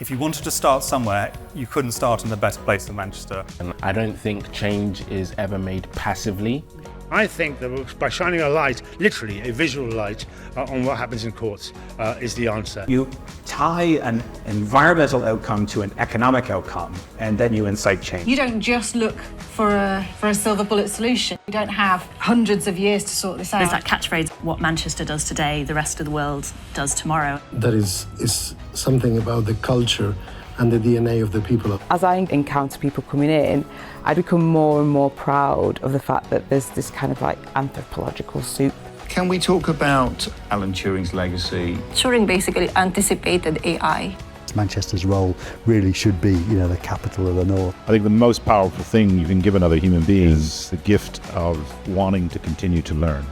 If you wanted to start somewhere, you couldn't start in a better place than Manchester. And I don't think change is ever made passively. I think that by shining a light, literally a visual light, on what happens in courts is the answer. You tie an environmental outcome to an economic outcome, and then you incite change. You don't just look for a silver bullet solution. You don't have hundreds of years to sort this out. There's that catchphrase, what Manchester does today, the rest of the world does tomorrow. That is something about the culture and the DNA of the people. As I encounter people coming in, I become more and more proud of the fact that there's this kind of like anthropological soup. Can we talk about Alan Turing's legacy? Turing basically anticipated AI. Manchester's role really should be, the capital of the North. I think the most powerful thing you can give another human being is the gift of wanting to continue to learn.